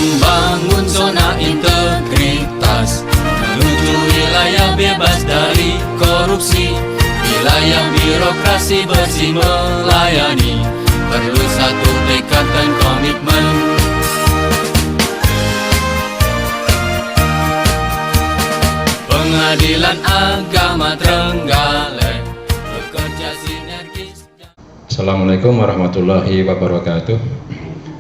membangun zona integritas, menuju wilayah bebas dari korupsi, wilayah birokrasi bersih melayani. Perlu satu tekad dan komitmen. Pengadilan Agama Trenggalek bekerja sinergis. Assalamualaikum warahmatullahi wabarakatuh.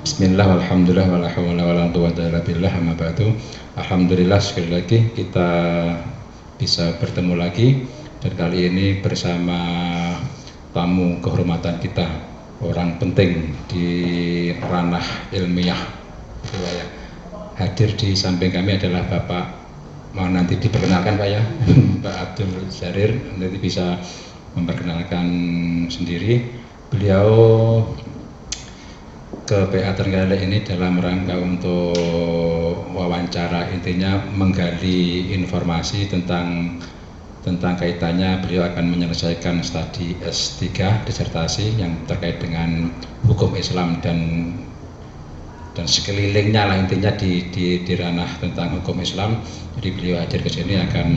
Bismillah, walhamdulillah, wala hawla wala quwwata illa billah, amma ba'du. Alhamdulillah, sekali lagi kita bisa bertemu lagi, dan kali ini bersama tamu kehormatan kita, orang penting di ranah ilmiah. Hadir di samping kami adalah Bapak, mau nanti diperkenalkan Pak ya, Pak Abdul Jarir, nanti bisa memperkenalkan sendiri. Beliau ke PA Trenggalek ini dalam rangka untuk wawancara, intinya menggali informasi tentang kaitannya beliau akan menyelesaikan studi S3 disertasi yang terkait dengan hukum Islam dan sekelilingnya lah, intinya di ranah tentang hukum Islam. Jadi beliau hadir ke sini akan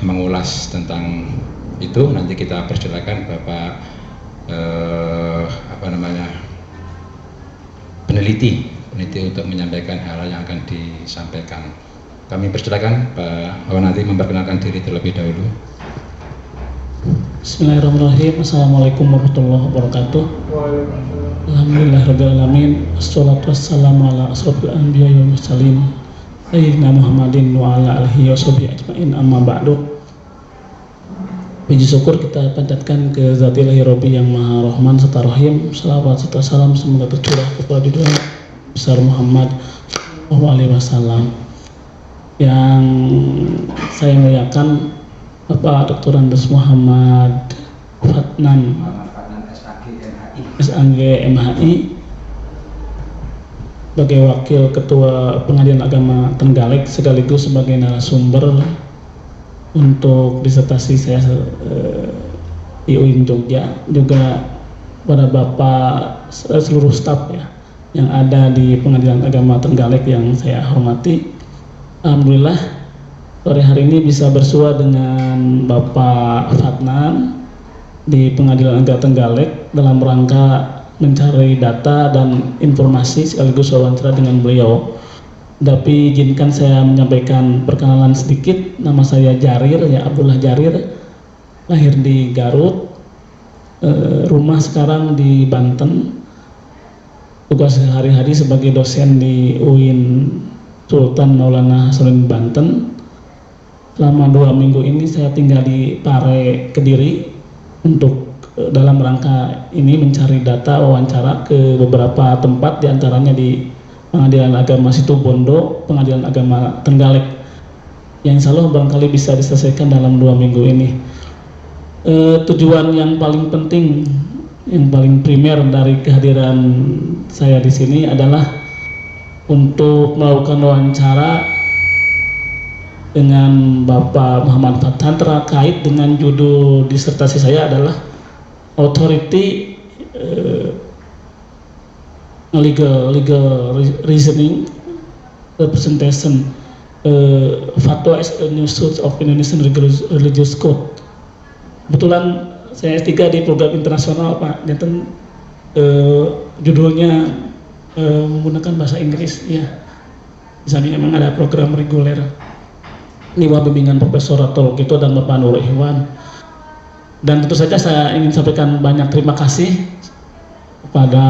mengulas tentang itu. Nanti kita persilakan Bapak peneliti untuk menyampaikan hal yang akan disampaikan. Kami persilakan Pak Wawan nanti memperkenalkan diri terlebih dahulu. Bismillahirrahmanirrahim. Assalamualaikum warahmatullahi wabarakatuh. Alhamdulillahirabbil alamin. Wassalatu wassalamu ala asrofil anbiya wal mursalin sayyidina Muhammadin wa ala alihi washabihi ajmain, amma ba'du. Puji syukur kita panjatkan ke Zatillahi Rabbi yang Maha Rahman serta Rahim. Salawat serta salam semoga tercurah kepada junjungan besar Muhammad SAW. Yang saya muliakan Bapak Dr. Andes Muhammad Fatnan SAG MHI sebagai Wakil Ketua Pengadilan Agama Trenggalek sekaligus sebagai narasumber untuk disertasi saya di UIN Jogja, juga pada Bapak seluruh staf ya yang ada di Pengadilan Agama Trenggalek yang saya hormati. Alhamdulillah sore hari ini bisa bersua dengan Bapak Fatnan di Pengadilan Agama Trenggalek dalam rangka mencari data dan informasi sekaligus wawancara dengan beliau. Tapi izinkan saya menyampaikan perkenalan sedikit. Nama saya Jarir, ya Abdullah Jarir, lahir di Garut, rumah sekarang di Banten. Tugas sehari-hari sebagai dosen di UIN Sultan Maulana Hasanuddin Banten. Selama 2 minggu ini saya tinggal di Pare, Kediri, untuk dalam rangka ini mencari data wawancara ke beberapa tempat, diantaranya di Pengadilan Agama Situbondo, Pengadilan Agama Trenggalek, yang insya Allah barangkali bisa diselesaikan dalam 2 minggu ini. Tujuan yang paling penting, yang paling primer dari kehadiran saya di sini adalah untuk melakukan wawancara dengan Bapak Muhammad Fatnan terkait dengan judul disertasi saya adalah Authority Legal Reasoning Representation Fatwa as a New Source of Indonesian Religious Code. Kebetulan saya S3 di program internasional Pak, dan judulnya menggunakan bahasa Inggris ya. Di sana memang ada program reguler di bawah bimbingan Profesor Ratol Gito dan Bapak Nur Ikhwan. Dan tentu saja saya ingin sampaikan banyak terima kasih kepada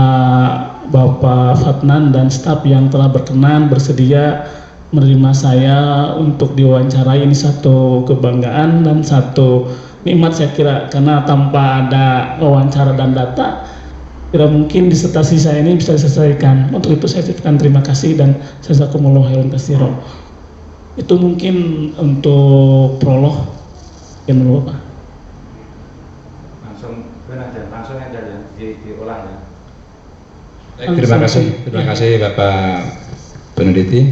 Bapak Fatnan dan staf yang telah bersedia menerima saya untuk diwawancarai. Ini satu kebanggaan dan satu nikmat saya kira, karena tanpa ada wawancara dan data tidak mungkin disertasi saya ini bisa diselesaikan. Untuk itu saya ucapkan terima kasih dan jazakumullahu khairan katsiran. Itu mungkin untuk prolog yang dulu Pak. Langsung aja diulang ya. Terima kasih Bapak peneliti.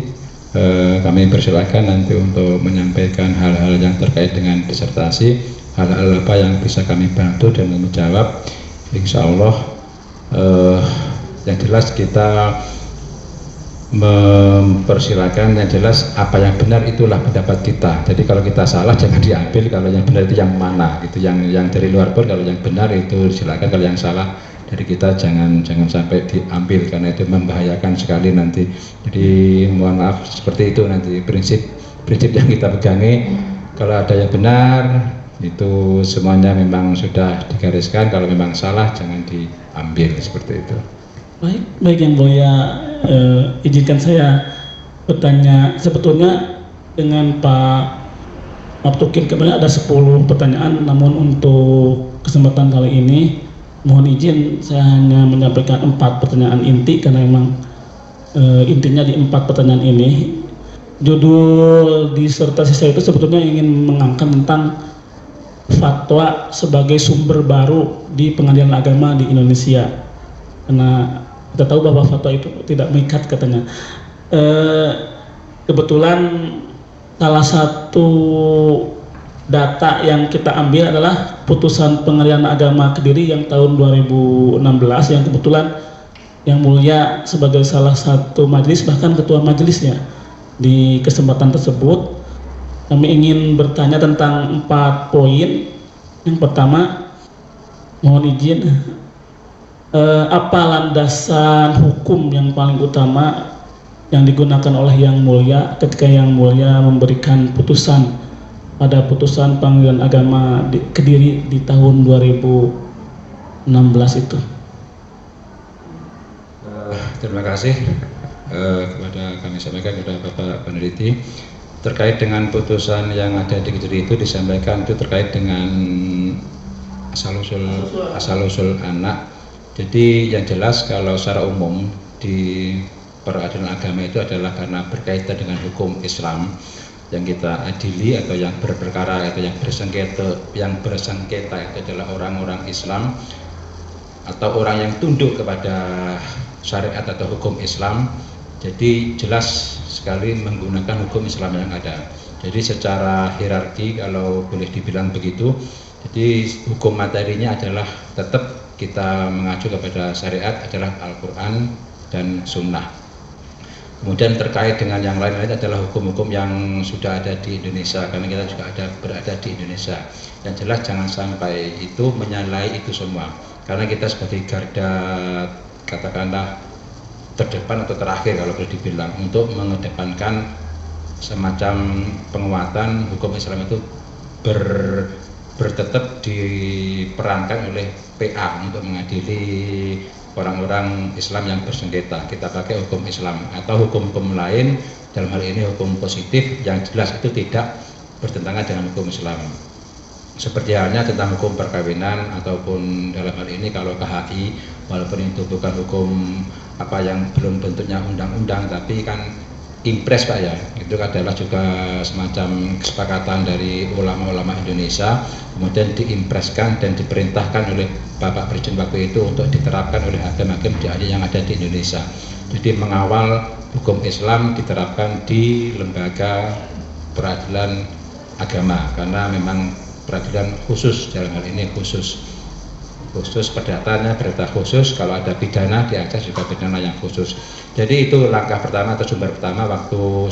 Kami persilakan nanti untuk menyampaikan hal-hal yang terkait dengan disertasi, hal-hal apa yang bisa kami bantu dan menjawab. Insya Allah yang jelas kita mempersilahkan. Yang jelas apa yang benar itulah pendapat kita. Jadi kalau kita salah jangan diambil, kalau yang benar itu yang mana, itu yang dari luar pun kalau yang benar itu silakan, kalau yang salah dari kita jangan sampai diambil karena itu membahayakan sekali nanti. Jadi mohon maaf seperti itu nanti prinsip yang kita pegangi. Kalau ada yang benar itu semuanya memang sudah digariskan, kalau memang salah jangan diambil, seperti itu. Baik yang mulia, izinkan saya bertanya. Sebetulnya dengan Pak Maftukin kemarin ada 10 pertanyaan, namun untuk kesempatan kali ini mohon izin saya hanya menyampaikan 4 pertanyaan inti karena memang intinya di 4 pertanyaan ini. Judul disertasi saya itu sebetulnya ingin mengangkat tentang fatwa sebagai sumber baru di pengadilan agama di Indonesia, karena kita tahu bahwa fatwa itu tidak mengikat katanya. Kebetulan salah satu data yang kita ambil adalah putusan pengadilan agama Kediri yang tahun 2016, yang kebetulan yang mulia sebagai salah satu majelis, bahkan ketua majelisnya. Di kesempatan tersebut kami ingin bertanya tentang 4 poin. Yang pertama, mohon izin, apa landasan hukum yang paling utama yang digunakan oleh Yang Mulia ketika Yang Mulia memberikan putusan pada putusan pengadilan agama di Kediri di tahun 2016 itu? Terima kasih kepada kami sampaikan kepada Bapak Peneliti terkait dengan putusan yang ada di Kediri itu, disampaikan itu terkait dengan asal-usul anak. Jadi yang jelas kalau secara umum di peradilan agama itu adalah karena berkaitan dengan hukum Islam yang kita adili atau yang berperkara atau yang bersengketa itu adalah orang-orang Islam atau orang yang tunduk kepada syariat atau hukum Islam. Jadi jelas sekali menggunakan hukum Islam yang ada. Jadi secara hierarki kalau boleh dibilang begitu, jadi hukum materinya adalah tetap kita mengacu kepada syariat adalah Al-Quran dan Sunnah. Kemudian terkait dengan yang lain-lain adalah hukum-hukum yang sudah ada di Indonesia, karena kita juga berada di Indonesia. Yang jelas jangan sampai itu menyalahi itu semua, karena kita sebagai garda katakanlah terdepan atau terakhir kalau boleh dibilang untuk mengedepankan semacam penguatan hukum Islam itu bertetap diperankan oleh PA untuk mengadili orang-orang Islam yang bersengketa. Kita pakai hukum Islam atau hukum-hukum lain, dalam hal ini hukum positif yang jelas itu tidak bertentangan dengan hukum Islam. Seperti halnya tentang hukum perkawinan ataupun dalam hal ini kalau KHI, walaupun itu bukan hukum apa yang belum bentuknya undang-undang, tapi kan impres Pak ya, itu adalah juga semacam kesepakatan dari ulama-ulama Indonesia, kemudian diimpreskan dan diperintahkan oleh Bapak Presiden waktu itu untuk diterapkan oleh hakim-hakim yang ada di Indonesia. Jadi mengawal hukum Islam diterapkan di lembaga peradilan agama, karena memang peradilan khusus dalam hal ini khusus perdatanya berita khusus, kalau ada pidana diakses juga pidana yang khusus. Jadi itu langkah pertama atau sumber pertama waktu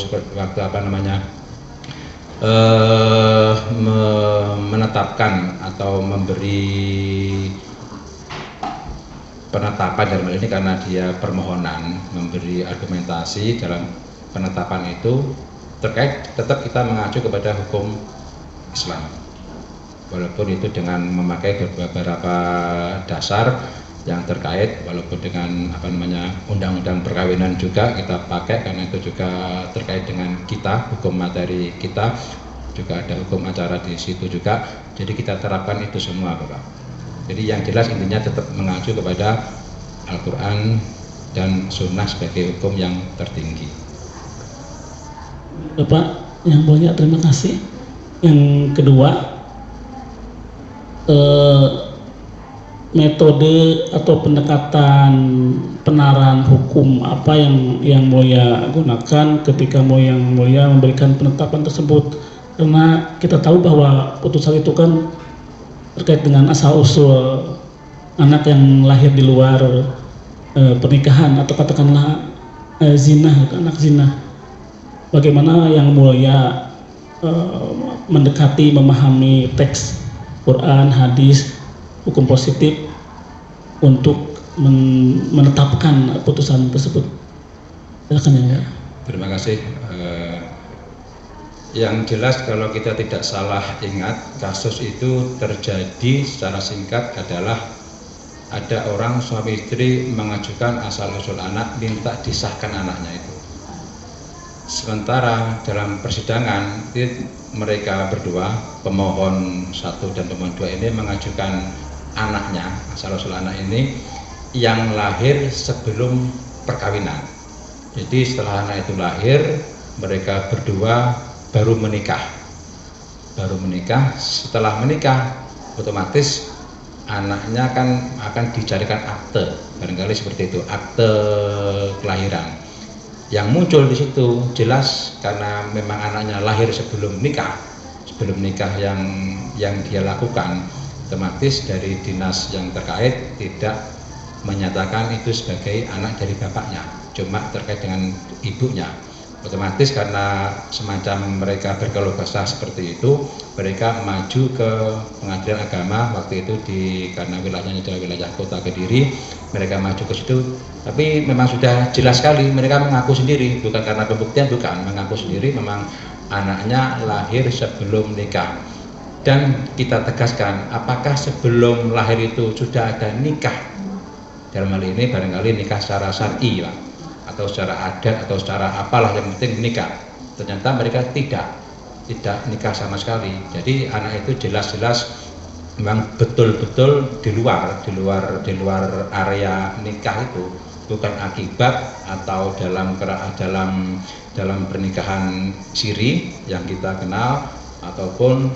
menetapkan atau memberi penetapan dalam hal ini, karena dia permohonan memberi argumentasi dalam penetapan itu terkait tetap kita mengacu kepada hukum Islam, walaupun itu dengan memakai beberapa dasar yang terkait, walaupun dengan undang-undang perkawinan juga kita pakai karena itu juga terkait dengan kita, hukum materi kita juga ada hukum acara di situ juga. Jadi kita terapkan itu semua Bapak. Jadi yang jelas intinya tetap mengacu kepada Al-Quran dan Sunnah sebagai hukum yang tertinggi. Bapak yang mulia, terima kasih. Yang kedua, metode atau pendekatan penerapan hukum apa yang mulia gunakan ketika yang mulia memberikan penetapan tersebut, karena kita tahu bahwa putusan itu kan terkait dengan asal usul anak yang lahir di luar pernikahan atau katakanlah zina, anak zina. Bagaimana yang mulia mendekati, memahami teks Quran, hadis, hukum positif untuk menetapkan putusan tersebut. Silakan ya. Terima kasih. Yang jelas kalau kita tidak salah ingat, kasus itu terjadi secara singkat adalah ada orang suami istri mengajukan asal-usul anak, minta disahkan anaknya itu. Sementara dalam persidangan mereka berdua, pemohon 1 dan pemohon 2 ini mengajukan anaknya, asal-usul anak ini yang lahir sebelum perkawinan. Jadi setelah anak itu lahir, mereka berdua baru menikah. Setelah menikah otomatis anaknya kan akan dicarikan akte, barangkali seperti itu, akte kelahiran. Yang muncul di situ jelas karena memang anaknya lahir sebelum nikah yang dia lakukan, otomatis dari dinas yang terkait tidak menyatakan itu sebagai anak dari bapaknya, cuma terkait dengan ibunya. Otomatis karena semacam mereka berkeluh kesah seperti itu, mereka maju ke pengadilan agama waktu itu karena wilayahnya adalah wilayah kota Kediri, mereka maju ke situ. Tapi memang sudah jelas sekali mereka mengaku sendiri, bukan karena pembuktian, bukan, mengaku sendiri memang anaknya lahir sebelum nikah. Dan kita tegaskan, apakah sebelum lahir itu sudah ada nikah? Dalam hal ini barangkali nikah secara syar'i, Pak, atau secara adat atau secara apalah, yang penting nikah. Ternyata mereka tidak nikah sama sekali. Jadi anak itu jelas-jelas memang betul-betul di luar area nikah itu, bukan akibat atau dalam pernikahan siri yang kita kenal, ataupun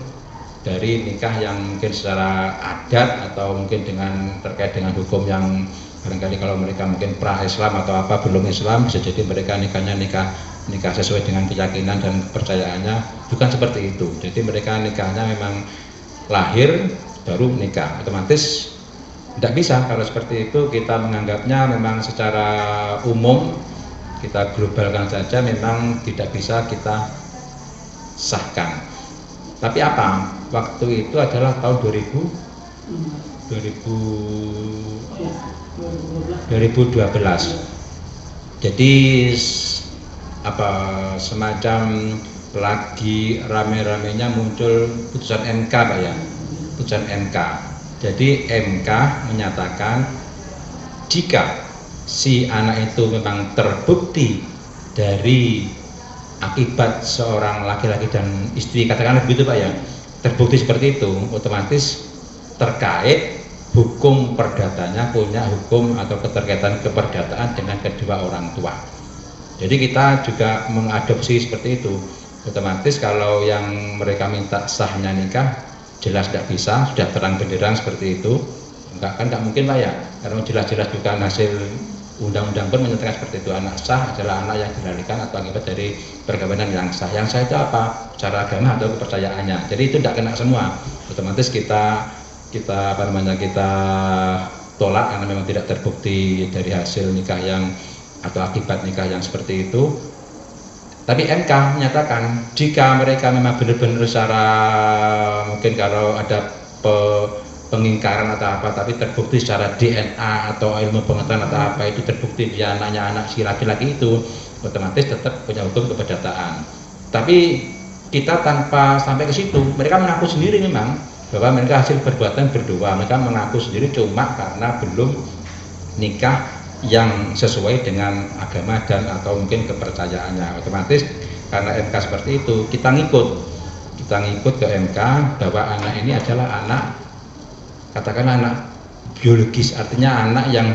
dari nikah yang mungkin secara adat atau mungkin terkait dengan hukum yang barangkali kalau mereka mungkin pra-Islam atau apa, belum Islam, bisa jadi mereka nikahnya nikah sesuai dengan keyakinan dan kepercayaannya, bukan seperti itu. Jadi mereka nikahnya memang lahir baru nikah, otomatis tidak bisa kalau seperti itu. Kita menganggapnya memang secara umum, kita globalkan saja, memang tidak bisa kita sahkan. Tapi apa? Waktu itu adalah tahun 2012. Jadi semacam lagi rame-ramenya muncul putusan MK, Pak ya, putusan MK. Jadi MK menyatakan jika si anak itu memang terbukti dari akibat seorang laki-laki dan istri, katakanlah begitu Pak ya, terbukti seperti itu, otomatis terkait hukum perdatanya, punya hukum atau keterkaitan keperdataan dengan kedua orang tua. Jadi kita juga mengadopsi seperti itu. Otomatis kalau yang mereka minta sahnya nikah, jelas tidak bisa, sudah terang benderang seperti itu. Enggak mungkin Pak ya, karena jelas-jelas bukan hasil undang-undang pun menyatakan seperti itu. Anak sah adalah anak yang dilahirkan atau akibat dari perkawinan yang sah. Yang sah itu apa? Secara agama atau kepercayaannya. Jadi itu tidak kena semua. Otomatis kita tolak karena memang tidak terbukti dari hasil nikah yang atau akibat nikah yang seperti itu. Tapi MK menyatakan jika mereka memang benar-benar secara, mungkin kalau ada pengingkaran atau apa, tapi terbukti secara DNA atau ilmu pengetahuan atau apa, itu terbukti dia anaknya anak si laki-laki itu, otomatis tetap punya hukum keperdataan. Tapi kita tanpa sampai ke situ, mereka mengaku sendiri memang bahwa mereka hasil perbuatan berdua, mereka mengaku sendiri cuma karena belum nikah yang sesuai dengan agama dan atau mungkin kepercayaannya. Otomatis karena MK seperti itu, kita ngikut ke MK bahwa anak ini adalah anak, katakanlah anak biologis, artinya anak yang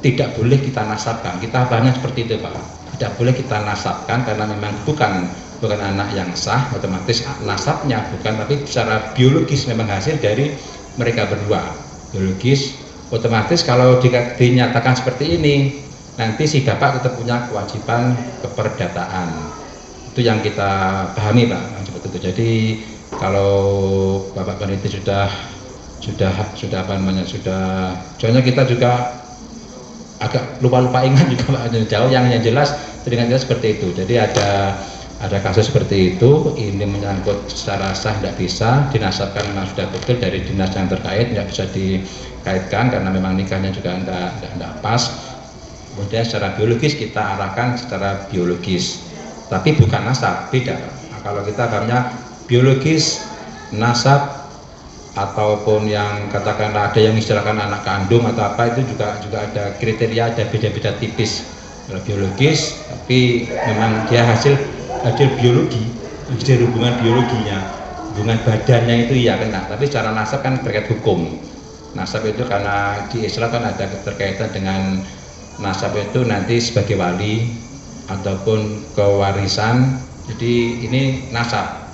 tidak boleh kita nasabkan. Kita banyak seperti itu Pak, tidak boleh kita nasabkan karena memang bukan anak yang sah, otomatis nasabnya bukan, tapi secara biologis memang hasil dari mereka berdua, biologis. Otomatis kalau dinyatakan seperti ini, nanti si bapak tetap punya kewajiban keperdataan. Itu yang kita pahami Pak, seperti itu. Jadi kalau Bapak Peneliti sudah soalnya kita juga agak lupa ingat juga Pak, jauh. Yang jelas teringat jelas seperti itu. Jadi ada kasus seperti itu, ini menyangkut secara sah tidak bisa dinasabkan, memang sudah betul dari dinas yang terkait, tidak bisa dikaitkan karena memang nikahnya juga tidak pas. Kemudian secara biologis kita arahkan secara biologis, tapi bukan nasab, beda. Nah, kalau kita agamanya biologis, nasab, ataupun yang katakanlah ada yang istilahkan anak kandung atau apa, itu juga ada kriteria, ada beda-beda tipis. Kalau biologis, tapi memang dia hasil biologi, hasil hubungan biologinya, hubungan badannya itu iya kena. Tapi secara nasab kan terkait hukum. Nasab itu karena di Islam kan ada keterkaitan dengan nasab itu nanti sebagai wali ataupun kewarisan. Jadi ini nasab,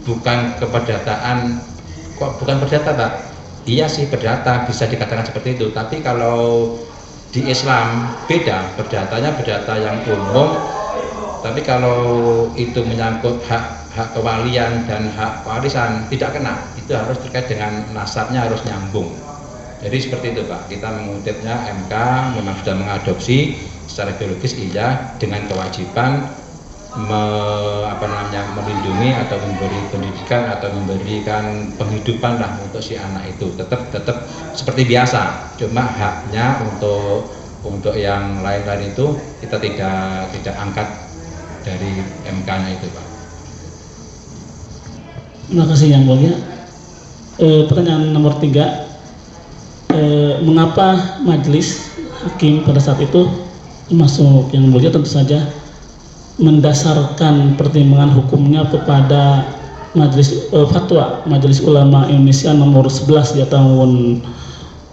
bukan keperdataan. Kok bukan perdata, Pak? Iya sih perdata, bisa dikatakan seperti itu. Tapi kalau di Islam beda, perdatanya perdata yang umum. Tapi kalau itu menyangkut hak kewalian dan hak warisan tidak kena. Itu harus terkait dengan nasabnya, harus nyambung. Jadi seperti itu Pak, kita mengutipnya MK memang sudah mengadopsi secara biologis iya, dengan kewajiban melindungi atau memberi pendidikan atau memberikan penghidupan lah untuk si anak itu, tetap seperti biasa. Cuma haknya untuk yang lain-lain itu kita tidak angkat dari MK-nya itu Pak. Terima kasih Yang Mulia. Pertanyaan nomor 3, mengapa majelis hakim pada saat itu, termasuk Yang Mulia tentu saja, mendasarkan pertimbangan hukumnya kepada fatwa Majelis Ulama Indonesia nomor 11 ya tahun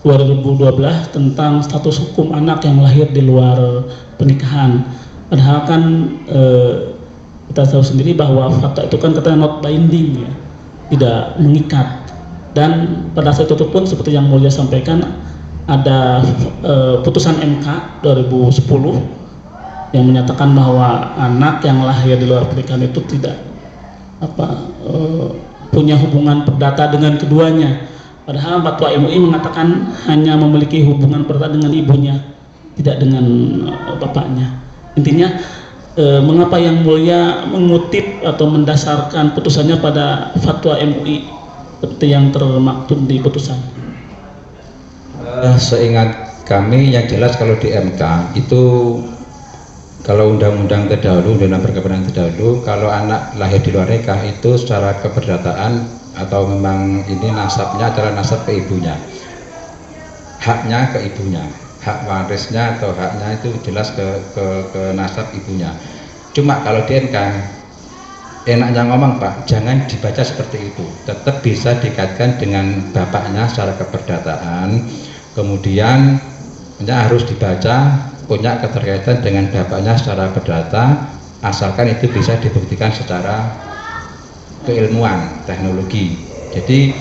2012 tentang status hukum anak yang lahir di luar pernikahan. Padahal kan kita tahu sendiri bahwa fatwa itu kan katanya not binding ya, tidak mengikat. Dan pada saat itu pun seperti yang Mulia sampaikan, ada putusan MK 2010 yang menyatakan bahwa anak yang lahir di luar pernikahan itu tidak punya hubungan perdata dengan keduanya. Padahal fatwa MUI mengatakan hanya memiliki hubungan perdata dengan ibunya, tidak dengan bapaknya. Intinya mengapa Yang Mulia mengutip atau mendasarkan putusannya pada fatwa MUI seperti yang termaktub di putusan? Seingat kami yang jelas kalau di MK itu, kalau undang-undang terdahulu, undang-undang perkawinan terdahulu, kalau anak lahir di luar nikah itu secara keperdataan atau memang ini nasabnya adalah nasab ke ibunya, haknya ke ibunya, hak warisnya atau haknya itu jelas ke nasab ibunya. Cuma kalau di MK enaknya ngomong Pak, jangan dibaca seperti itu, tetap bisa dikaitkan dengan bapaknya secara keperdataan, kemudian harus dibaca punya keterkaitan dengan bapaknya secara perdata, asalkan itu bisa dibuktikan secara keilmuan teknologi. Jadi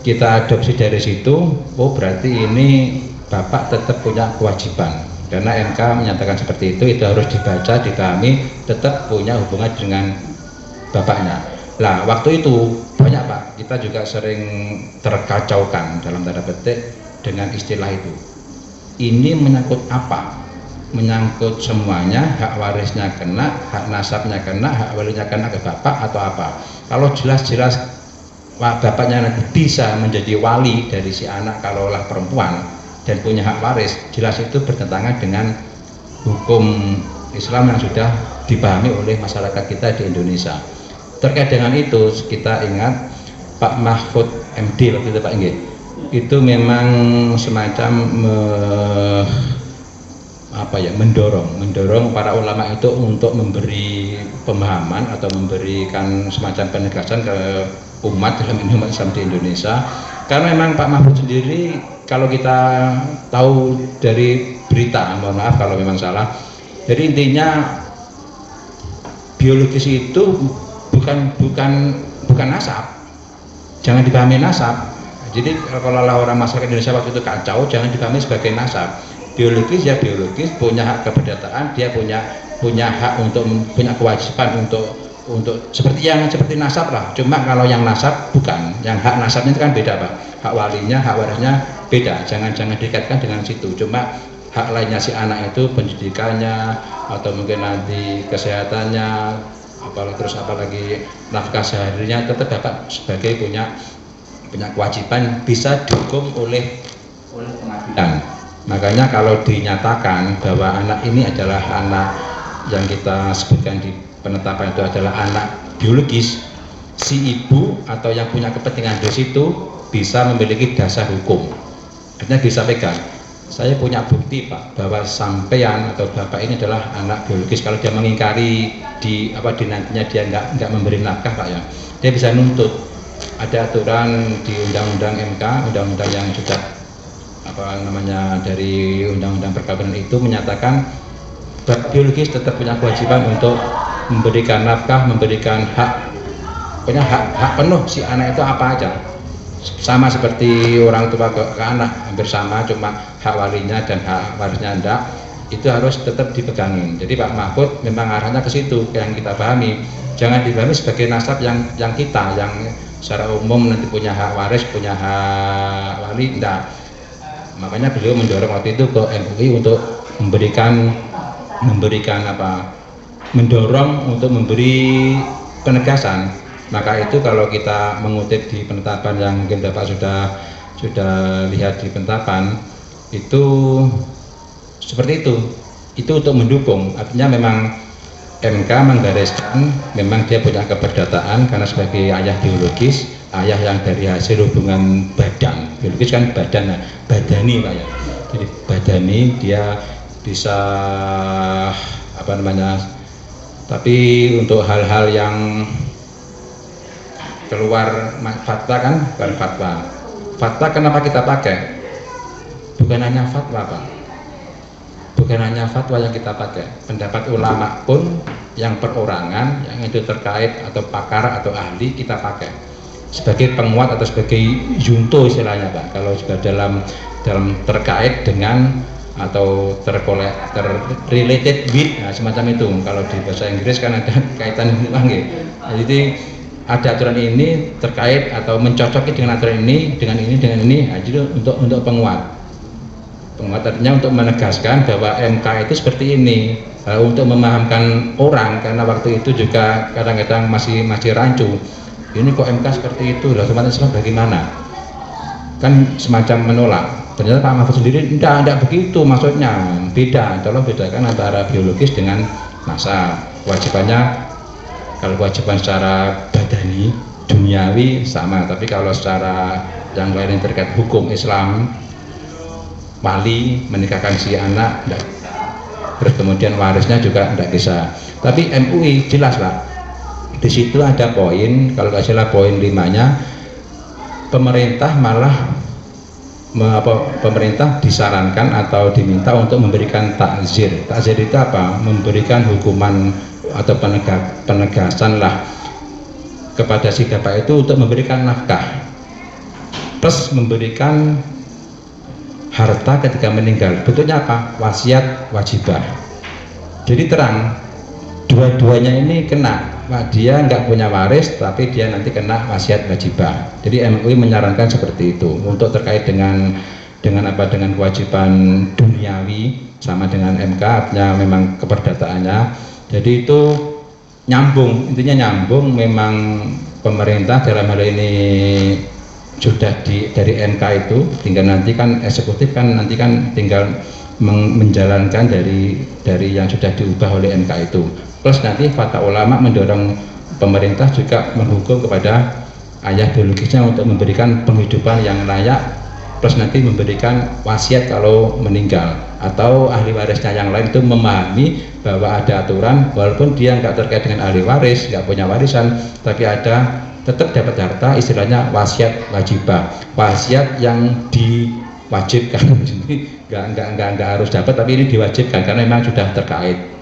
kita adopsi dari situ, oh berarti ini bapak tetap punya kewajiban, karena MK menyatakan seperti itu harus dibaca, dipahami, tetap punya hubungan dengan bapaknya. Lah waktu itu banyak Pak, kita juga sering terkacaukan dalam tanda petik dengan istilah itu. Ini menyangkut apa? Menyangkut semuanya, hak warisnya kena, hak nasabnya kena, hak walinya kena ke bapak atau apa? Kalau jelas-jelas bapaknya nanti bisa menjadi wali dari si anak kalaulah perempuan dan punya hak waris, jelas itu bertentangan dengan hukum Islam yang sudah dipahami oleh masyarakat kita di Indonesia. Terkait dengan itu kita ingat Pak Mahfud MD waktu itu Pak Inggih, itu memang semacam mendorong para ulama itu untuk memberi pemahaman atau memberikan semacam penegasan ke umat dalam umat Islam di Indonesia. Karena memang Pak Mahfud sendiri, kalau kita tahu dari berita, mohon maaf kalau memang salah, jadi intinya biologis itu bukan nasab, jangan dipahami nasab. Jadi kalau orang masyarakat Indonesia waktu itu kacau, jangan dipahami sebagai nasab. Biologis ya biologis, punya hak keperdataan, dia punya hak untuk punya kewajiban untuk seperti nasab lah. Cuma kalau yang nasab bukan, yang hak nasabnya itu kan beda Pak, hak walinya, hak warisnya beda, jangan dikaitkan dengan situ. Cuma hak lainnya si anak itu, pendidikannya atau mungkin nanti kesehatannya, apalagi nafkah seharinya, tetap Bapak sebagai punya kewajiban bisa dihukum oleh pengadilan. Makanya kalau dinyatakan bahwa anak ini adalah anak yang kita sebutkan di penetapan itu adalah anak biologis, si ibu atau yang punya kepentingan di situ bisa memiliki dasar hukum. Artinya bisa pegang, saya punya bukti Pak bahwa sampean atau bapak ini adalah anak biologis. Kalau dia mengingkari di nantinya dia nggak memberi nafkah Pak ya, dia bisa nuntut. Ada aturan di undang-undang MK, undang-undang yang sudah dari undang-undang perkawinan itu menyatakan bapak biologis tetap punya kewajiban untuk memberikan nafkah, memberikan hak, punya hak penuh si anak itu apa aja, sama seperti orang tua ke anak, hampir sama, cuma hak walinya dan hak warisnya enggak, itu harus tetap dipegangin. Jadi Pak Mahfud memang arahnya ke situ yang kita pahami, jangan dipahami sebagai nasab yang kita yang secara umum nanti punya hak waris, punya hak wali, enggak. Makanya beliau mendorong waktu itu ke MUI untuk mendorong untuk memberi penegasan. Maka itu kalau kita mengutip di penetapan yang mungkin Bapak sudah lihat di penetapan itu seperti itu untuk mendukung. Artinya memang MK menggariskan memang dia punya keperdataan karena sebagai ayah biologis, ayah yang dari hasil hubungan badan, biologis kan badan, badani Pak ya. Jadi badani dia bisa tapi untuk hal-hal yang keluar fatwa kan, bukan fatwa. Fatwa kenapa kita pakai? Bukan hanya fatwa Pak, bukan hanya fatwa yang kita pakai, pendapat ulama pun yang perorangan yang itu terkait atau pakar atau ahli kita pakai sebagai penguat atau sebagai junto istilahnya Pak. Kalau juga dalam terkait dengan atau related with, nah, semacam itu. Kalau di bahasa Inggris kan ada kaitan lagi. Jadi ada aturan ini terkait atau mencocoki dengan aturan ini, dengan ini, nah, jadi untuk penguat artinya untuk menegaskan bahwa MK itu seperti ini, untuk memahamkan orang karena waktu itu juga kadang-kadang masih rancu. Ini kok MK seperti itu, lah umat Islam bagaimana? Kan semacam menolak. Ternyata Pak Mahfud sendiri tidak begitu maksudnya, beda. Tolong bedakan antara biologis dengan nasab. Kewajibannya, kalau kewajiban secara badani, duniawi sama, tapi kalau secara yang lain yang terkait hukum Islam, wali menikahkan si anak enggak, terus kemudian warisnya juga tidak bisa. Tapi MUI jelas Pak, di situ ada poin, kalau nggak salah poin 5-nya, pemerintah disarankan atau diminta untuk memberikan takzir. Takzir itu apa? Memberikan hukuman atau penegasan lah kepada si bapak itu untuk memberikan nafkah plus memberikan harta ketika meninggal. Bentuknya apa? Wasiat wajibah. Jadi terang, dua-duanya ini kena. Dia nggak punya waris, tapi dia nanti kena wasiat wajibah. Jadi MUI menyarankan seperti itu untuk terkait dengan kewajiban duniawi sama dengan MK, artinya memang keperdataannya. Jadi itu nyambung, intinya nyambung. Memang pemerintah dalam hal ini sudah dari MK itu, tinggal nanti kan eksekutif kan nanti kan tinggal menjalankan dari yang sudah diubah oleh MK itu. Plus nanti fatwa ulama mendorong pemerintah juga menghukum kepada ayah biologisnya untuk memberikan penghidupan yang layak, plus nanti memberikan wasiat kalau meninggal, atau ahli warisnya yang lain itu memahami bahwa ada aturan walaupun dia nggak terkait dengan ahli waris, nggak punya warisan, tapi ada tetap dapat harta, istilahnya wasiat wajibah, wasiat yang diwajibkan. nggak harus dapat, tapi ini diwajibkan karena memang sudah terkait.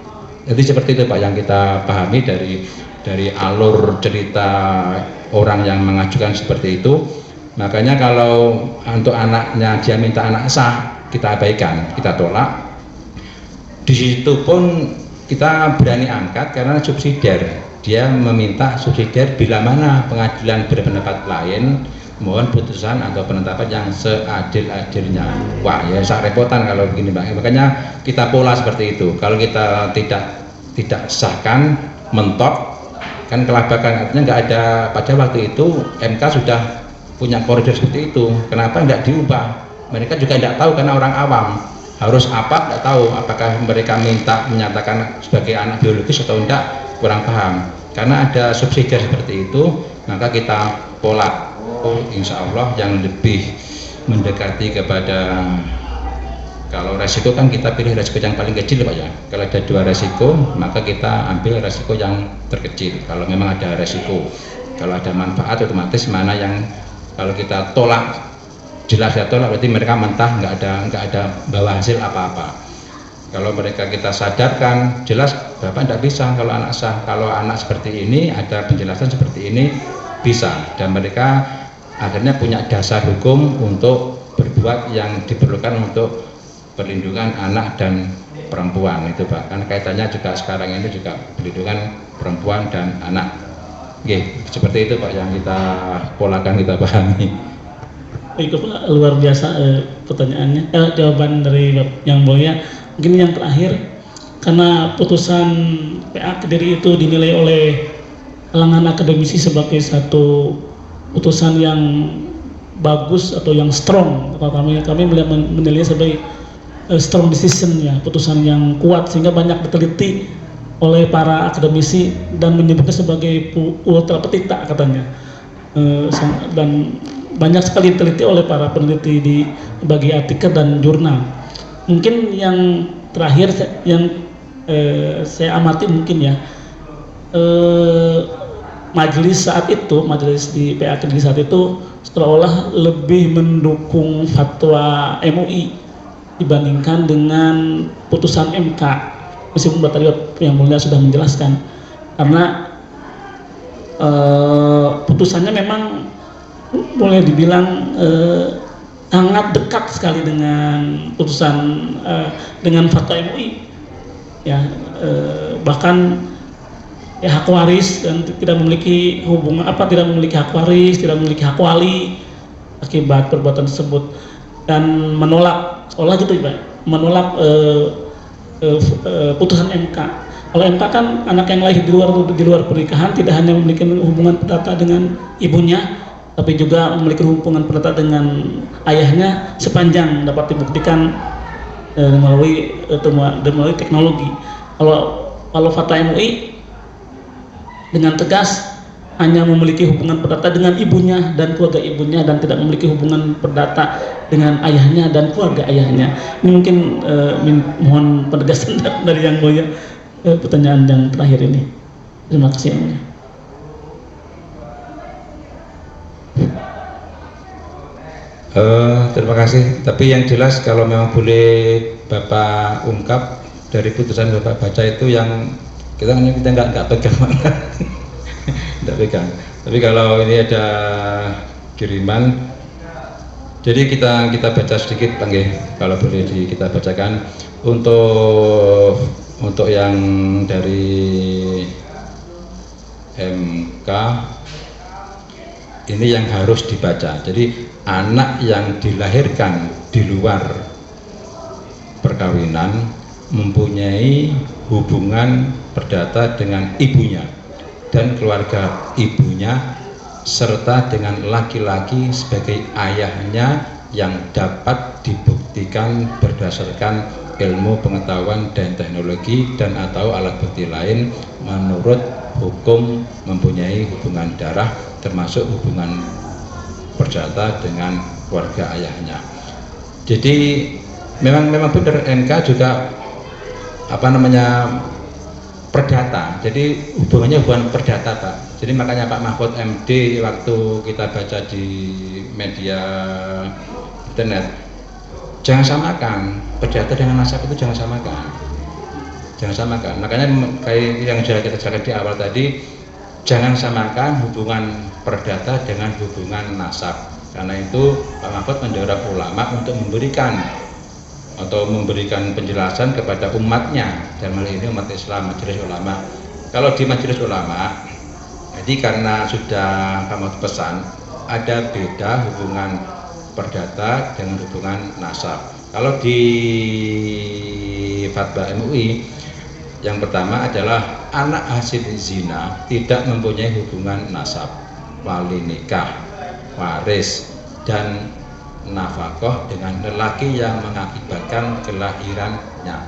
Jadi seperti itu Pak yang kita pahami dari alur cerita orang yang mengajukan seperti itu. Makanya kalau untuk anaknya dia minta anak sah, kita abaikan, kita tolak. Di situ pun kita berani angkat karena subsidiar. Dia meminta subsidiar bila mana pengadilan berpendapat lain, mohon putusan atau penetapan yang seadil-adilnya. Wah ya sak repotan kalau begini Pak. Makanya kita pola seperti itu. Kalau kita tidak sahkan, mentok, kan kelabakan, artinya nggak ada. Pada waktu itu MK sudah punya koridor seperti itu. Kenapa nggak diubah? Mereka juga tidak tahu karena orang awam. Harus apa tidak tahu. Apakah mereka minta menyatakan sebagai anak biologis atau enggak, kurang paham. Karena ada subsidi seperti itu, maka kita pola. Insya Allah yang lebih mendekati kepada, kalau resiko kan kita pilih resiko yang paling kecil Pak ya. Kalau ada 2 resiko maka kita ambil resiko yang terkecil. Kalau memang ada resiko, kalau ada manfaat otomatis mana yang kalau kita tolak, jelas ya tolak, berarti mereka mentah, nggak ada bawa hasil apa-apa. Kalau mereka kita sadarkan, jelas Bapak tidak bisa kalau anak sah. Kalau anak seperti ini ada penjelasan seperti ini bisa, dan mereka akhirnya punya dasar hukum untuk berbuat yang diperlukan untuk perlindungan anak dan perempuan itu Pak. Kan kaitannya juga sekarang ini juga perlindungan perempuan dan anak. Oke, seperti itu Pak yang kita polakan, kita pahami. Itu Pak, luar biasa pertanyaannya, jawaban dari Yang Mulia. Mungkin yang terakhir, karena putusan PA Kediri itu dinilai oleh kalangan akademisi sebagai satu putusan yang bagus atau yang strong, kami menilai sebagai strong decision ya, putusan yang kuat sehingga banyak diteliti oleh para akademisi dan menyebutnya sebagai ultra petita katanya, dan banyak sekali diteliti oleh para peneliti di bagi artikel dan jurnal. Mungkin yang terakhir yang saya amati mungkin ya, majelis di PA Kediri saat itu seolah-olah lebih mendukung fatwa MUI dibandingkan dengan putusan MK, meskipun tadi Yang Mulia sudah menjelaskan, karena putusannya memang boleh dibilang sangat dekat sekali dengan putusan dengan fatwa MUI ya, bahkan ya hak waris dan tidak memiliki hubungan tidak memiliki hak waris, tidak memiliki hak wali akibat perbuatan tersebut, dan menolak seolah gitu Pak, menolak putusan MK. Kalau MK kan anak yang lahir di luar pernikahan tidak hanya memiliki hubungan perdata dengan ibunya, tapi juga memiliki hubungan perdata dengan ayahnya sepanjang dapat dibuktikan melalui teknologi. Kalau fatwa MUI dengan tegas hanya memiliki hubungan perdata dengan ibunya dan keluarga ibunya, dan tidak memiliki hubungan perdata dengan ayahnya dan keluarga ayahnya. Ini mungkin mohon penegasan dari Yang Mulia pertanyaan yang terakhir ini. Terima kasih Yang Mulia. Terima kasih. Tapi yang jelas kalau memang boleh Bapak ungkap dari putusan Bapak baca itu yang kita nggak pegang nggak pegang. Tapi kalau ini ada kiriman, jadi kita baca sedikit kalau boleh kita bacakan untuk yang dari MK ini yang harus dibaca. Jadi anak yang dilahirkan di luar perkawinan mempunyai hubungan perdata dengan ibunya dan keluarga ibunya serta dengan laki-laki sebagai ayahnya yang dapat dibuktikan berdasarkan ilmu pengetahuan dan teknologi dan atau alat bukti lain menurut hukum mempunyai hubungan darah termasuk hubungan perdata dengan keluarga ayahnya. Jadi memang benar NK juga perdata, jadi hubungannya hubungan perdata Pak. Jadi makanya Pak Mahfud MD waktu kita baca di media internet, jangan samakan perdata dengan nasab, itu jangan samakan. Makanya kayak yang sudah kita jelaskan di awal tadi, jangan samakan hubungan perdata dengan hubungan nasab. Karena itu Pak Mahfud mendorong ulama untuk memberikan penjelasan kepada umatnya, dan hal ini umat Islam, majelis ulama. Kalau di majelis ulama, jadi karena sudah Pak Mahfud pesan, ada beda hubungan perdata dengan hubungan nasab. Kalau di fatwa MUI yang pertama adalah anak hasil zina tidak mempunyai hubungan nasab, wali nikah, waris, dan nafkah dengan lelaki yang mengakibatkan kelahirannya.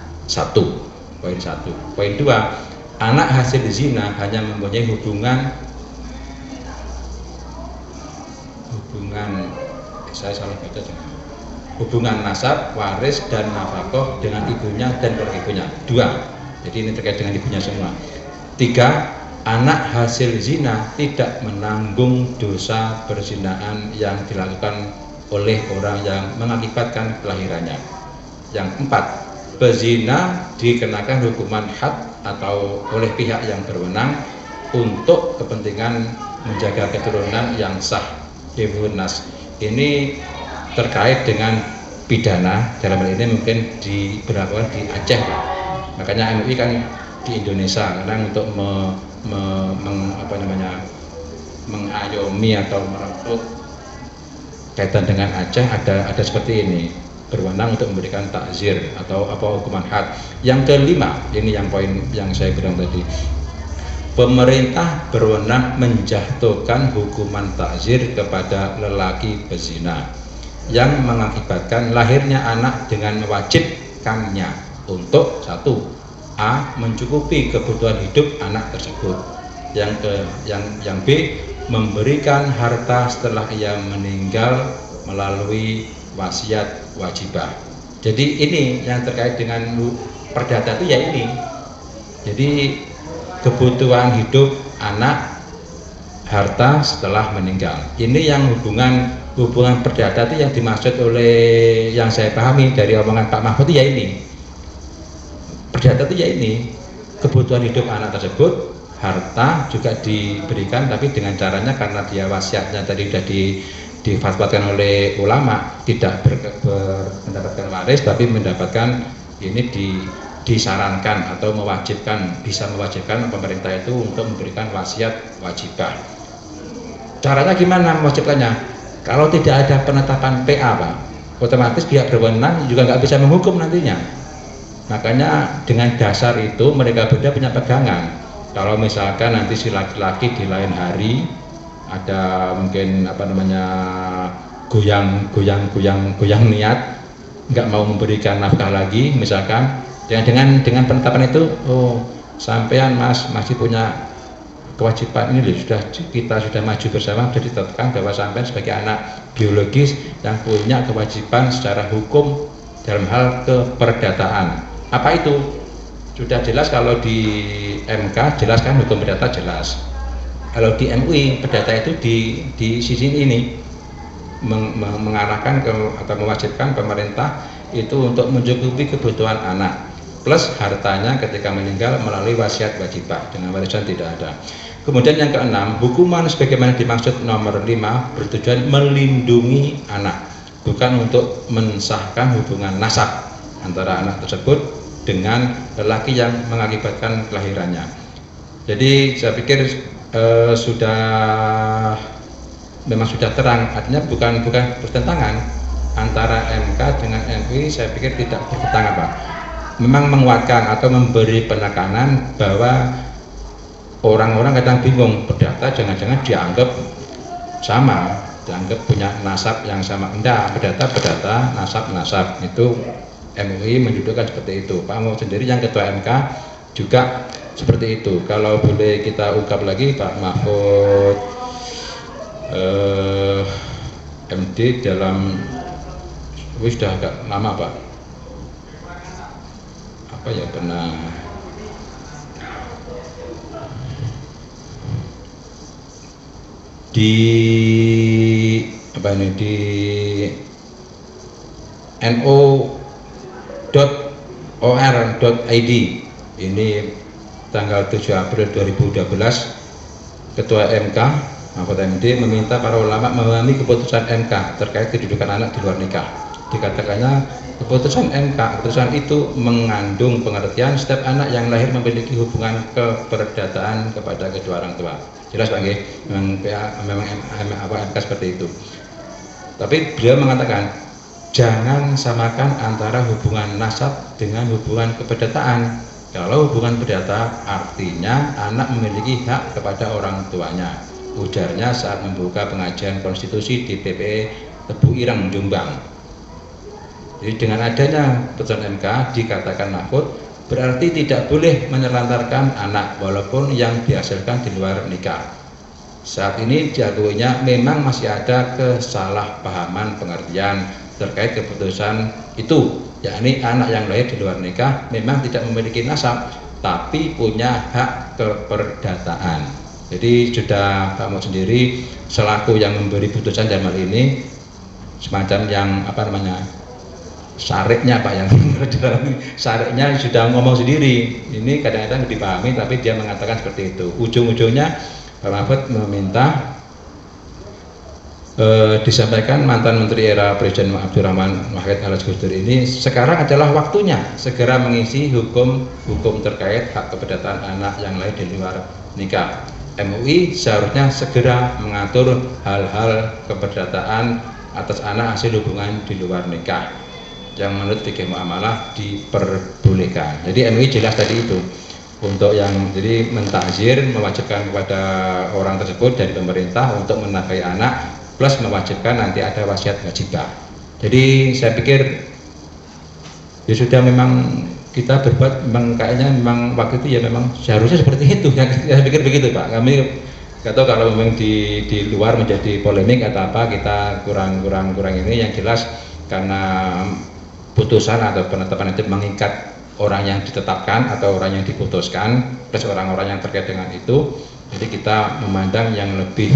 Poin 1. Poin 2, anak hasil zina hanya mempunyai hubungan hubungan nasab, waris, dan nafkah dengan ibunya dan keluarga ibunya. 2. Jadi ini terkait dengan ibunya semua. 3. Anak hasil zina tidak menanggung dosa perzinahan yang dilakukan oleh orang yang mengakibatkan kelahirannya. Yang 4, pezina dikenakan hukuman had atau oleh pihak yang berwenang untuk kepentingan menjaga keturunan yang sah. Nas. Ini terkait dengan pidana, dalam hal ini mungkin diberlakukan di Aceh. Makanya MUI kan di Indonesia karena untuk mengayomi atau merekrut kaitan dengan Aceh ada seperti ini, berwenang untuk memberikan takzir atau hukuman had. Yang kelima, ini yang poin yang saya bilang tadi, pemerintah berwenang menjatuhkan hukuman takzir kepada lelaki pezina yang mengakibatkan lahirnya anak dengan mewajibkannya untuk 1. A. Mencukupi kebutuhan hidup anak tersebut. Yang B. Memberikan harta setelah ia meninggal melalui wasiat wajibah. Jadi ini yang terkait dengan perdata itu ya ini. Jadi kebutuhan hidup anak, harta setelah meninggal. Ini yang hubungan perdata itu yang dimaksud oleh yang saya pahami dari omongan Pak Mahfud ya ini. Perdata itu ya ini, kebutuhan hidup anak tersebut, harta juga diberikan, tapi dengan caranya karena dia wasiatnya tadi sudah difatwakan oleh ulama tidak mendapatkan waris, tapi mendapatkan ini disarankan atau bisa mewajibkan pemerintah itu untuk memberikan wasiat wajibah. Caranya gimana mewajibkannya? Kalau tidak ada penetapan PA, Pak, otomatis pihak berwenang juga nggak bisa menghukum nantinya. Makanya dengan dasar itu mereka berdua punya pegangan. Kalau misalkan nanti si laki-laki di lain hari ada mungkin goyang niat, nggak mau memberikan nafkah lagi, misalkan dengan penetapan itu, oh sampean mas masih punya kewajiban ini loh, kita sudah maju bersama, sudah ditetapkan bahwa sampean sebagai anak biologis yang punya kewajiban secara hukum dalam hal keperdataan. Apa itu? Sudah jelas kalau di MK jelaskan hukum perdata jelas. Kalau di MUI perdata itu di sisi ini mengarahkan atau mewajibkan pemerintah itu untuk mencukupi kebutuhan anak plus hartanya ketika meninggal melalui wasiat wajibah, dengan warisan tidak ada. Kemudian yang keenam, hukuman sebagaimana dimaksud nomor 5 bertujuan melindungi anak, bukan untuk mensahkan hubungan nasab antara anak tersebut dengan lelaki yang mengakibatkan kelahirannya. Jadi saya pikir memang sudah terang, artinya bukan bertentangan antara MK dengan MUI. Saya pikir tidak bertentangan, Pak. Memang menguatkan atau memberi penekanan bahwa orang-orang kadang bingung, perdata jangan-jangan dianggap sama, dianggap punya nasab yang sama. Enggak, perdata, nasab. Itu MUI menjudulkan seperti itu. Pak Mahfud sendiri yang ketua MK juga seperti itu. Kalau boleh kita ungkap lagi, Pak Mahfud MD dalam sudah agak lama, Pak, apa ya, pernah di no.or.id ini tanggal 7 April 2012, Ketua MK Mahfud MD meminta para ulama memahami keputusan MK terkait kedudukan anak di luar nikah. Dikatakannya keputusan MK, keputusan itu mengandung pengertian setiap anak yang lahir memiliki hubungan keperdataan kepada kedua orang tua. jelas Pak nggih, memang MK seperti itu. Tapi beliau mengatakan jangan samakan antara hubungan nasab dengan hubungan keperdataan. Kalau hubungan perdata artinya anak memiliki hak kepada orang tuanya. Ujarnya saat membuka pengajian konstitusi di PPE Tebu Ireng, Jombang. Jadi dengan adanya putusan MK dikatakan Mahfud berarti tidak boleh menelantarkan anak walaupun yang dihasilkan di luar nikah. Saat ini diakuinya memang masih ada kesalahpahaman pengertian terkait keputusan itu, yakni anak yang lahir di luar nikah memang tidak memiliki nasab tapi punya hak keperdataan. Jadi sudah Pak Mahfud sendiri selaku yang memberi putusan dalam hal ini semacam yang syariknya Pak, yang syariknya sudah ngomong sendiri. Ini kadang-kadang dipahami tapi dia mengatakan seperti itu. Ujung-ujungnya Pak Mahfud meminta disampaikan mantan Menteri era Presiden Abdurrahman Wahid alias Gus Dur ini sekarang adalah waktunya segera mengisi hukum terkait hak keperdataan anak yang lahir di luar nikah. MUI seharusnya segera mengatur hal-hal keperdataan atas anak hasil hubungan di luar nikah yang menurut fikih muamalah diperbolehkan. Jadi MUI jelas tadi itu untuk yang jadi mentakzir, mewajibkan kepada orang tersebut dari pemerintah untuk menafkahi anak plus mewajibkan nanti ada wasiat wajibah. Jadi saya pikir ya sudah memang kita berbuat memang kayaknya memang waktu itu ya memang seharusnya seperti itu. Saya pikir begitu Pak. Kami nggak tahu kalau memang di luar menjadi polemik atau apa, kita kurang ini. Yang jelas karena putusan atau penetapan itu mengikat orang yang ditetapkan atau orang yang diputuskan plus orang-orang yang terkait dengan itu, jadi kita memandang yang lebih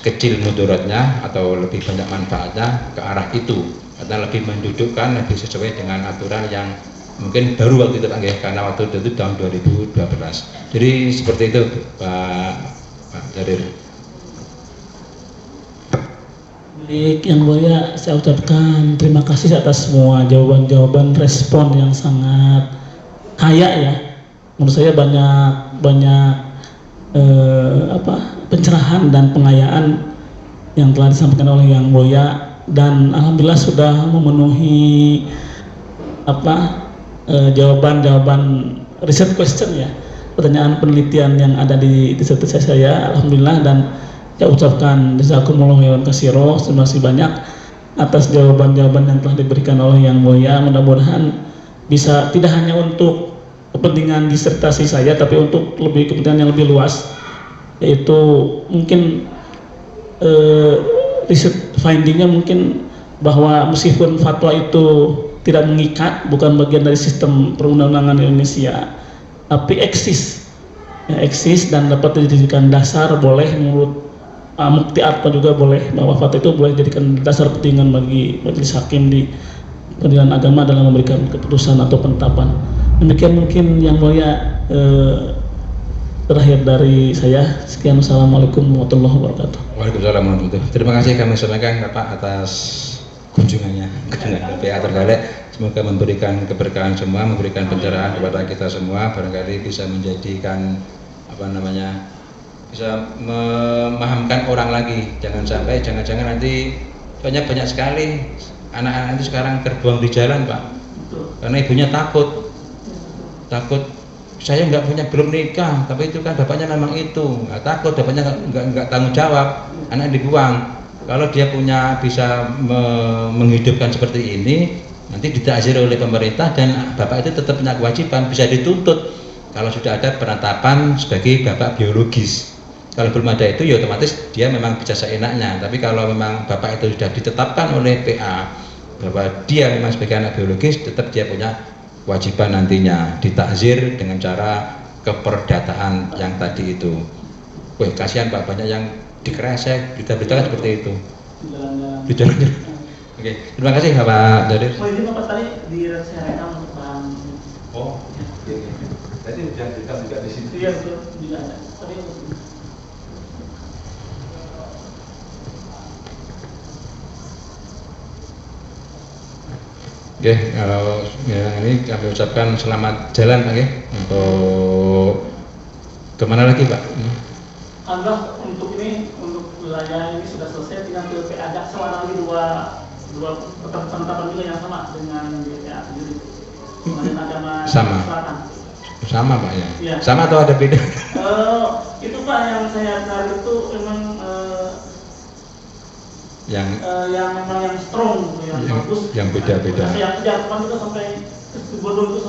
kecil mudaratnya atau lebih banyak manfaatnya ke arah itu, karena lebih mendudukkan, lebih sesuai dengan aturan yang mungkin baru waktu itu Pak, karena waktu itu tahun 2012. Jadi seperti itu Pak Jarir. Baik, yang mulia saya ucapkan terima kasih atas semua jawaban-jawaban respon yang sangat kaya ya. Menurut saya banyak pencerahan dan pengayaan yang telah disampaikan oleh Yang Mulia, dan alhamdulillah sudah memenuhi jawaban-jawaban research question ya, pertanyaan penelitian yang ada di disertasi saya. Alhamdulillah, dan saya ucapkan jazakumullah khairan katsira, terima kasih banyak atas jawaban-jawaban yang telah diberikan oleh Yang Mulia. Mudah-mudahan bisa tidak hanya untuk kepentingan disertasi saya tapi untuk kepentingan yang lebih luas, yaitu mungkin riset findingnya mungkin bahwa meskipun fatwa itu tidak mengikat, bukan bagian dari sistem perundang-undangan Indonesia, tapi eksis dan dapat dijadikan dasar, boleh menurut Mukti Arto juga boleh, bahwa fatwa itu boleh dijadikan dasar pertimbangan bagi majelis hakim di pengadilan agama dalam memberikan keputusan atau penetapan. Demikian mungkin Yang Mulia terakhir dari saya. Sekian, Assalamualaikum warahmatullahi wabarakatuh. Waalaikumsalam warahmatullahi wabarakatuh. Terima kasih kami sampaikan Bapak atas kunjungannya ke PA Trenggalek. Semoga memberikan keberkahan semua, memberikan pencerahan kepada kita semua, barangkali bisa menjadikan bisa memahamkan orang lagi. Jangan nanti banyak sekali anak-anak itu sekarang terbuang di jalan Pak, karena ibunya takut saya belum nikah, tapi itu kan bapaknya memang itu, nggak takut, bapaknya nggak tanggung jawab, anak dibuang. Kalau dia bisa menghidupkan seperti ini, nanti ditakzir oleh pemerintah dan bapak itu tetap punya kewajiban, bisa dituntut kalau sudah ada penetapan sebagai bapak biologis. Kalau belum ada itu ya otomatis dia memang bisa seenaknya, tapi kalau memang bapak itu sudah ditetapkan oleh PA bahwa dia memang sebagai anak biologis, tetap dia punya kewajiban nantinya ditakzir dengan cara keperdataan yang tadi itu. Wih, kasihan Pak, banyak yang dikresek, berita-berita seperti itu di jalan-jalan. Oke, terima kasih Bapak Jarir. Oh, ini Bapak tadi di saya rekam Pak. Oh, iya. Tadi sudah direkam juga di sini. Iya, betul. Juga ada. Tadi Oke, kalau ini kami ucapkan selamat jalan Pak untuk Kemana lagi Pak? Alhamdulillah untuk wilayah ini sudah selesai, tinggal ke PA Jaksel ada lagi dua penetapan juga yang sama dengan BPA sendiri. Pengadilan Agama Sama. Selatan. Sama Pak ya? Iya. Sama atau ada beda? Itu Pak yang saya cari itu memang yang memang yang strong, yang bagus. Yang beda-beda. Yang kejatuhan juga sampai ke Situbondo itu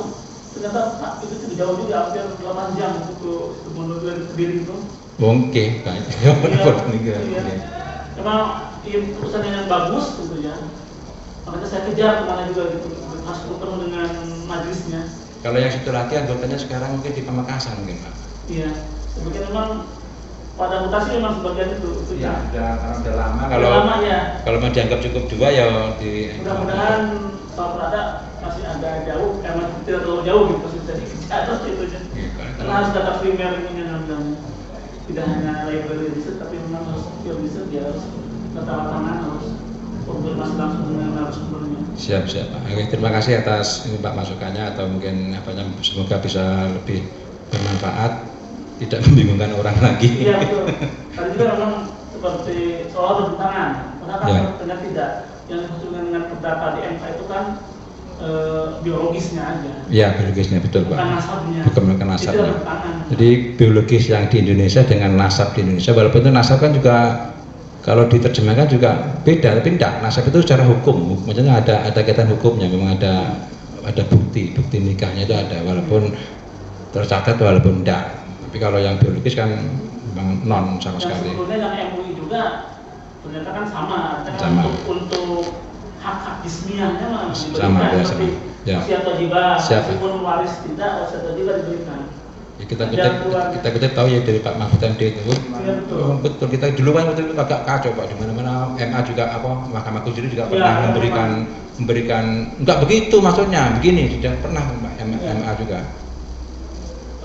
ternyata Pak itu jauh juga, hampir 8 jam untuk ke Situbondo dari Kediri itu. Oke, Pak. Iya. Memang keputusan yang bagus tentunya. Makanya saya kejar kemana juga gitu, harus bertemu dengan majelisnya. Kalau yang situ lagi anggotanya sekarang mungkin di Pamekasan mungkin Pak. Iya, sebagian memang pada mutasi memang sebagian itu Ya, udah lama. Udah lama ya. Kalau mau dianggap cukup 2 ya di. Mudah-mudahan kalau berada masih agak jauh, masih tidak terlalu jauh gitu, masih bisa dikejar itu aja. Karena harus data primer ini namanya. Tidak hanya library research, tapi memang harus field research, dia harus data lapangan, harus konfirmasi langsung dengan narasumbernya. Siap Pak. Oke, terima kasih atas ini Pak masukannya, atau mungkin semoga bisa lebih bermanfaat, tidak membingungkan orang lagi. Iya betul. Tadi juga memang seperti soal bertentangan, kenapa Ya. ternyata tidak. Yang dimaksudkan dengan perdata di MK itu kan biologisnya aja. Ya, biologisnya betul Pak. Bukan nasabnya. Bukan nasabnya. Itu bertentangan. Jadi biologis yang di Indonesia dengan nasab di Indonesia, walaupun itu nasab kan juga kalau diterjemahkan juga beda, tapi tidak. Nasab itu secara hukum, maksudnya ada kaitan hukumnya, memang ada bukti nikahnya itu ada, walaupun tercatat walaupun tidak. Tapi kalau yang biologis kan memang non sama sekali. Sebetulnya yang MUI juga ternyata kan sama. Sama. Untuk hak-hak jismiahnya mah Sama, diberikan, ya, seperti sama. Ya. wasiat wajibah, Siap. meskipun waris tidak, wasiat wajibah diberikan. Ya, kita kutip tahu ya dari Pak Mahfud MD itu. Iya, betul. Betul, kita dulu kan betul agak kacau Pak, di mana-mana MA juga Mahkamah Konstitusi juga Ya, pernah memang. memberikan enggak begitu maksudnya, begini sudah pernah MA juga.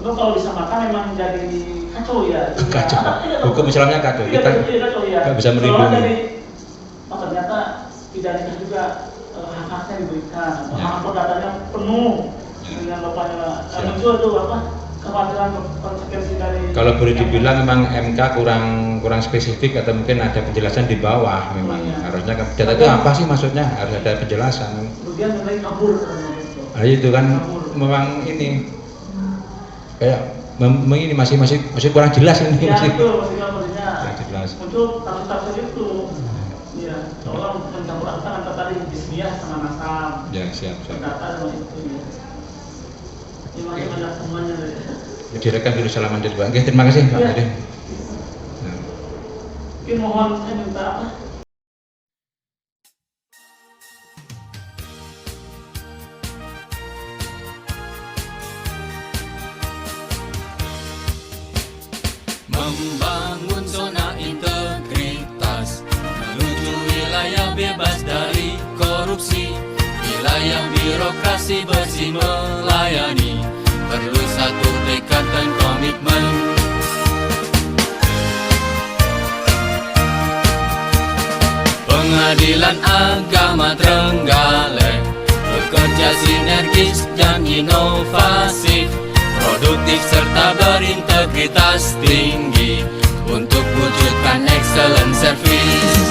Lalu kalau disamakan memang jadi kacau ya. Kacau. Iya, Hukum Islamnya kacau. Iya, Kita kacau ya. nggak bisa Soalnya melindungi. dari, ternyata tidak nikah juga hak-haknya diberikan, Ya. hak perdatanya penuh dengan bapaknya. Muncul tuh apa? Kekhawatiran konsekuensi dari. kalau boleh dibilang memang MK kurang spesifik, atau mungkin ada penjelasan di bawah memang. Iya. Harusnya data itu apa sih maksudnya? Harus ada penjelasan. Kemudian mulai kabur. Nah, itu kan memang ini kayak ini masih kurang jelas ini. Ya Masih itu maksudnya kurang jelas. muncul tafsir itu. Ya, seolah mencampur adukan antara tadi jismiyah sama nasab, Ya, siap. perdata dan itu ya. Ini masih banyak semuanya dari. Direkam dulu salaman dari Pak. Oke, terima kasih Pak. Iya. Ade. Nah. Mungkin mohon saya minta apa? Membangun zona integritas, menuju wilayah bebas dari korupsi, wilayah birokrasi bersih melayani, perlu satu tekad dan komitmen. Pengadilan Agama Trenggalek bekerja sinergis dan inovatif, produktif serta berintegritas tinggi untuk wujudkan excellent service.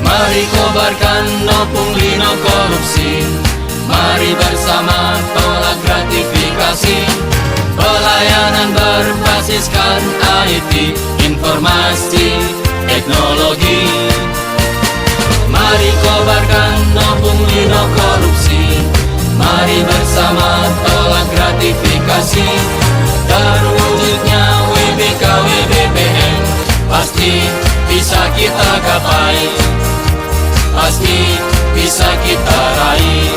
Mari kobarkan no pungli no korupsi, mari bersama tolak gratifikasi, pelayanan berbasiskan IT, informasi, teknologi. Mari kobarkan no pungli no korupsi, mari bersama tolak gratifikasi, terwujudnya WBK WBPN pasti bisa kita gapai, pasti bisa kita raih.